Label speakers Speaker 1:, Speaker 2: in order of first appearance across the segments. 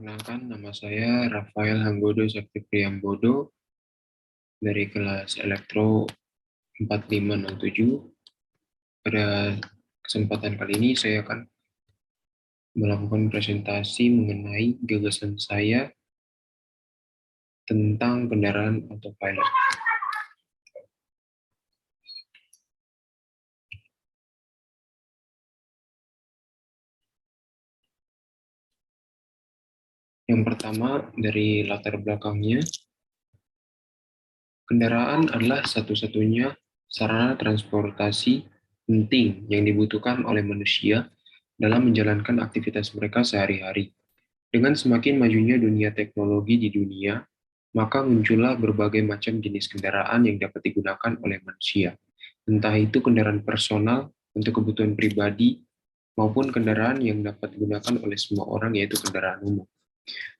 Speaker 1: Perkenalkan, nama saya Rafael Hanggodo Sakti Priyambodo dari kelas Elektro 4507. Pada kesempatan kali ini saya akan melakukan presentasi mengenai gagasan saya tentang kendaraan autopilot. Yang pertama, dari latar belakangnya, kendaraan adalah satu-satunya sarana transportasi penting yang dibutuhkan oleh manusia dalam menjalankan aktivitas mereka sehari-hari. Dengan semakin majunya dunia teknologi di dunia, maka muncullah berbagai macam jenis kendaraan yang dapat digunakan oleh manusia. Entah itu kendaraan personal untuk kebutuhan pribadi, maupun kendaraan yang dapat digunakan oleh semua orang, yaitu kendaraan umum.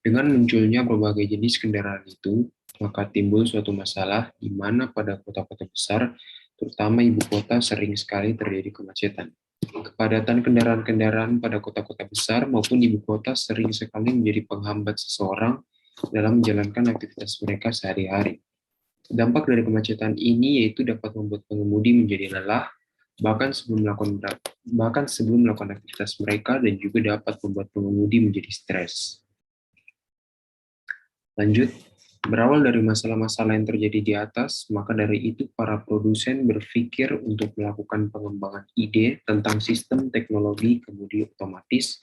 Speaker 1: Dengan munculnya berbagai jenis kendaraan itu, maka timbul suatu masalah di mana pada kota-kota besar, terutama ibu kota, sering sekali terjadi kemacetan. Kepadatan kendaraan-kendaraan pada kota-kota besar maupun ibu kota sering sekali menjadi penghambat seseorang dalam menjalankan aktivitas mereka sehari-hari. Dampak dari kemacetan ini yaitu dapat membuat pengemudi menjadi lelah, bahkan sebelum melakukan aktivitas mereka, dan juga dapat membuat pengemudi menjadi stres. Lanjut, berawal dari masalah-masalah yang terjadi di atas, maka dari itu para produsen berpikir untuk melakukan pengembangan ide tentang sistem teknologi kemudi otomatis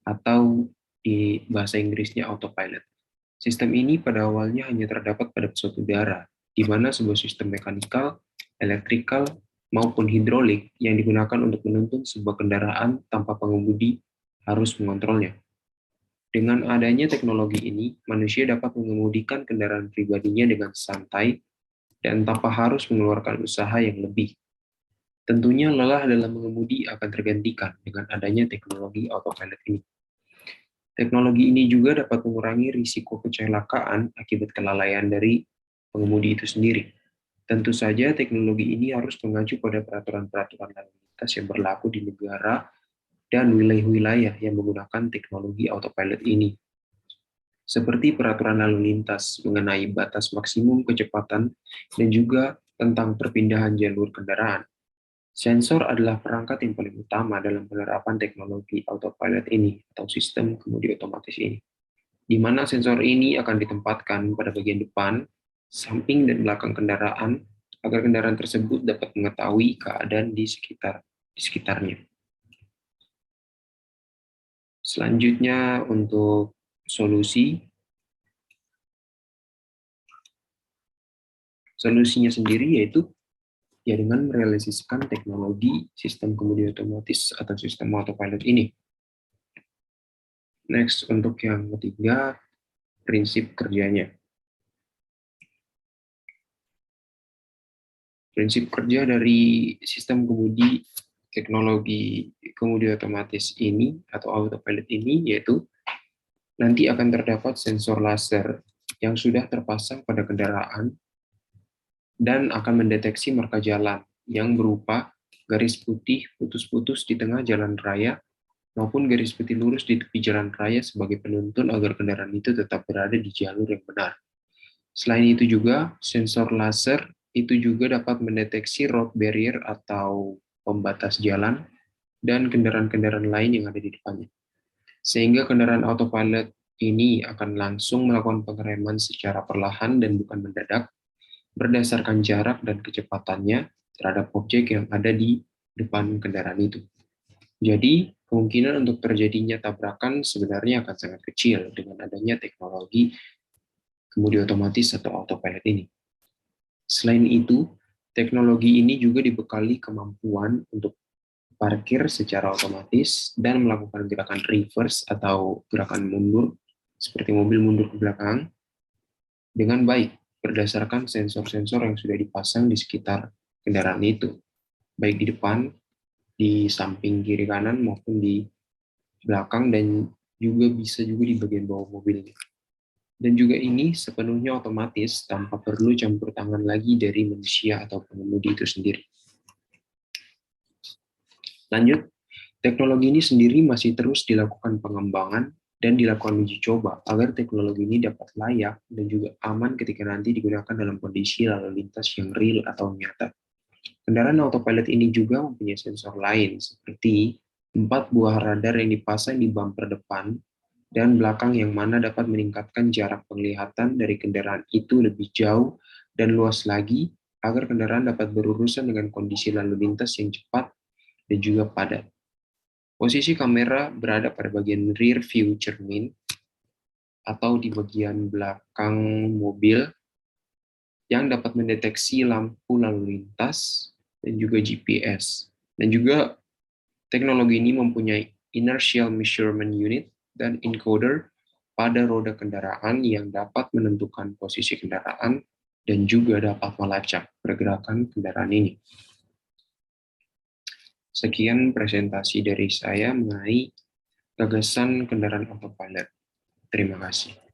Speaker 1: atau di bahasa Inggrisnya autopilot. Sistem ini pada awalnya hanya terdapat pada pesawat udara, di mana sebuah sistem mekanikal, elektrikal, maupun hidrolik yang digunakan untuk menuntun sebuah kendaraan tanpa pengemudi harus mengontrolnya. Dengan adanya teknologi ini, manusia dapat mengemudikan kendaraan pribadinya dengan santai dan tanpa harus mengeluarkan usaha yang lebih. Tentunya lelah dalam mengemudi akan tergantikan dengan adanya teknologi autopilot ini. Teknologi ini juga dapat mengurangi risiko kecelakaan akibat kelalaian dari pengemudi itu sendiri. Tentu saja teknologi ini harus mengacu pada peraturan-peraturan lalu lintas yang berlaku di negara dan wilayah-wilayah yang menggunakan teknologi autopilot ini, seperti peraturan lalu lintas mengenai batas maksimum kecepatan dan juga tentang perpindahan jalur kendaraan. Sensor adalah perangkat yang paling utama dalam penerapan teknologi autopilot ini atau sistem kemudi otomatis ini, di mana sensor ini akan ditempatkan pada bagian depan, samping, dan belakang kendaraan agar kendaraan tersebut dapat mengetahui keadaan di sekitarnya. Selanjutnya untuk solusinya sendiri yaitu dengan merealisasikan teknologi sistem kemudi otomatis atau sistem autopilot ini. Next, untuk yang ketiga, prinsip kerjanya. Prinsip kerja dari sistem kemudi teknologi kemudi otomatis ini atau autopilot ini yaitu nanti akan terdapat sensor laser yang sudah terpasang pada kendaraan dan akan mendeteksi marka jalan yang berupa garis putih putus-putus di tengah jalan raya maupun garis putih lurus di tepi jalan raya sebagai penuntun agar kendaraan itu tetap berada di jalur yang benar. Selain itu juga, sensor laser itu juga dapat mendeteksi road barrier atau pembatas jalan dan kendaraan-kendaraan lain yang ada di depannya. Sehingga kendaraan autopilot ini akan langsung melakukan pengereman secara perlahan dan bukan mendadak, berdasarkan jarak dan kecepatannya terhadap objek yang ada di depan kendaraan itu. Jadi, kemungkinan untuk terjadinya tabrakan sebenarnya akan sangat kecil dengan adanya teknologi kemudi otomatis atau autopilot ini. Selain itu, teknologi ini juga dibekali kemampuan untuk parkir secara otomatis dan melakukan gerakan reverse atau gerakan mundur seperti mobil mundur ke belakang dengan baik berdasarkan sensor-sensor yang sudah dipasang di sekitar kendaraan itu, baik di depan, di samping kiri kanan maupun di belakang, dan juga bisa juga di bagian bawah mobilnya. Dan juga ini sepenuhnya otomatis tanpa perlu campur tangan lagi dari manusia atau pengemudi itu sendiri. Lanjut, teknologi ini sendiri masih terus dilakukan pengembangan dan dilakukan uji coba agar teknologi ini dapat layak dan juga aman ketika nanti digunakan dalam kondisi lalu lintas yang real atau nyata. Kendaraan autopilot ini juga mempunyai sensor lain, seperti 4 buah radar yang dipasang di bumper depan dan belakang yang mana dapat meningkatkan jarak penglihatan dari kendaraan itu lebih jauh dan luas lagi agar kendaraan dapat berurusan dengan kondisi lalu lintas yang cepat dan juga padat. Posisi kamera berada pada bagian rear view cermin atau di bagian belakang mobil yang dapat mendeteksi lampu lalu lintas dan juga GPS. Dan juga teknologi ini mempunyai inertial measurement unit dan encoder pada roda kendaraan yang dapat menentukan posisi kendaraan dan juga dapat melacak pergerakan kendaraan ini. Sekian presentasi dari saya mengenai gagasan kendaraan autopilot. Terima kasih.